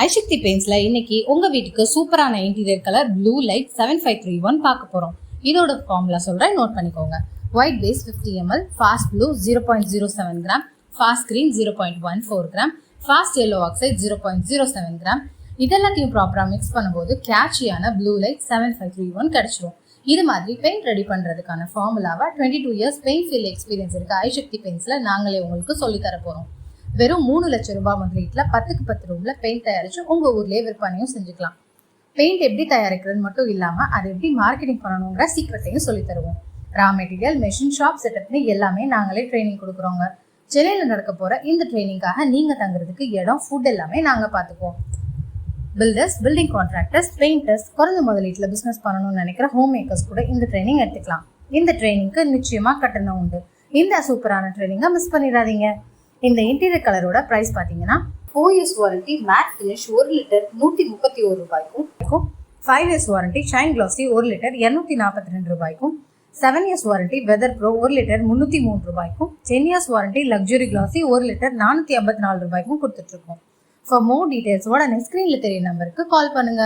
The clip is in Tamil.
ஐசக்தி பெயிண்ட்ஸ்ல இன்னைக்கு உங்க வீட்டுக்கு சூப்பரான இன்டீரியர் கலர் ப்ளூ லைட் 7531 பார்க்க போறோம். இதோட ஃபார்முலா சொல்றேன், நோட் பண்ணிக்கோங்க. White base 50 ml, fast blue 0.07 gram, fast green 0.14 gram, fast yellow oxide 0.07 gram. இதெல்லாத்தையும் ப்ராப்பரா மிக்ஸ் பண்ணும்போது கேட்சியான ப்ளூ லைட் 7531 கிடைச்சிரும். இது மாதிரி பெயிண்ட் ரெடி பண்றதுக்கான ஃபார்முலாவை 22 இயர்ஸ் பெயிண்ட் ஃபீல்ட் எக்ஸ்பீரியன்ஸ் இருக்க ஐசக்தி பெயிண்ட்ஸ்ல நாங்களே உங்களுக்கு சொல்லி தர போறோம். வெறும் 3 லட்சம் ரூபாய் முதலீட்டுல 10க்கு 10 ரூம்ல பெயிண்ட் தயாரிச்சு உங்க ஊர்லயே விற்பனையும் செஞ்சுக்கலாம். பெயிண்ட் எப்படி தயாரிக்கிறது மட்டும் இல்லாம அதை எப்படி மார்க்கெட்டிங் பண்ணணுங்கிற சீக்கிரத்தையும் சொல்லி தருவோம். ரா மெட்டீரியல், மெஷின், ஷாப் செட்டப்னு எல்லாமே நாங்களே ட்ரைனிங் கொடுக்குறோங்க. சென்னையில நடக்க போற இந்த ட்ரைனிங்காக நீங்க தங்குறதுக்கு இடம், ஃபுட் எல்லாமே நாங்க பாத்துக்குவோம். பில்டர்ஸ், பில்டிங் கான்ட்ராக்டர்ஸ், பெயிண்டர்ஸ், குறைஞ்ச முதலீட்டுல பிசினஸ் பண்ணணும்னு நினைக்கிற ஹோம் மேக்கர்ஸ் கூட இந்த ட்ரைனிங் எடுத்துக்கலாம். இந்த ட்ரைனிங்க்கு நிச்சயமா கட்டணம் உண்டு. இந்த சூப்பரான ட்ரைனிங்கை மிஸ் பண்ணிடாதீங்க. இந்த இன்டீரியர் கலரோட பிரைஸ் பாத்தீங்கன்னா 4 years warranty matte finish 1 litre 131 ரூபாய்க்கும், 5 years warranty shine glossy 1 litre 242 ரூபாய்க்கும், 7 years warranty weather pro 1 litre 303 ரூபாய்க்கும், 10 years warranty luxury glossy 1 litre 454 ரூபாய்க்கும் கொடுத்துட்டு இருக்கோம். ஃபார் மோர் டீடைல்ஸ் உடனே ஸ்கிரீன்ல தெரிய நம்பருக்கு கால் பண்ணுங்க.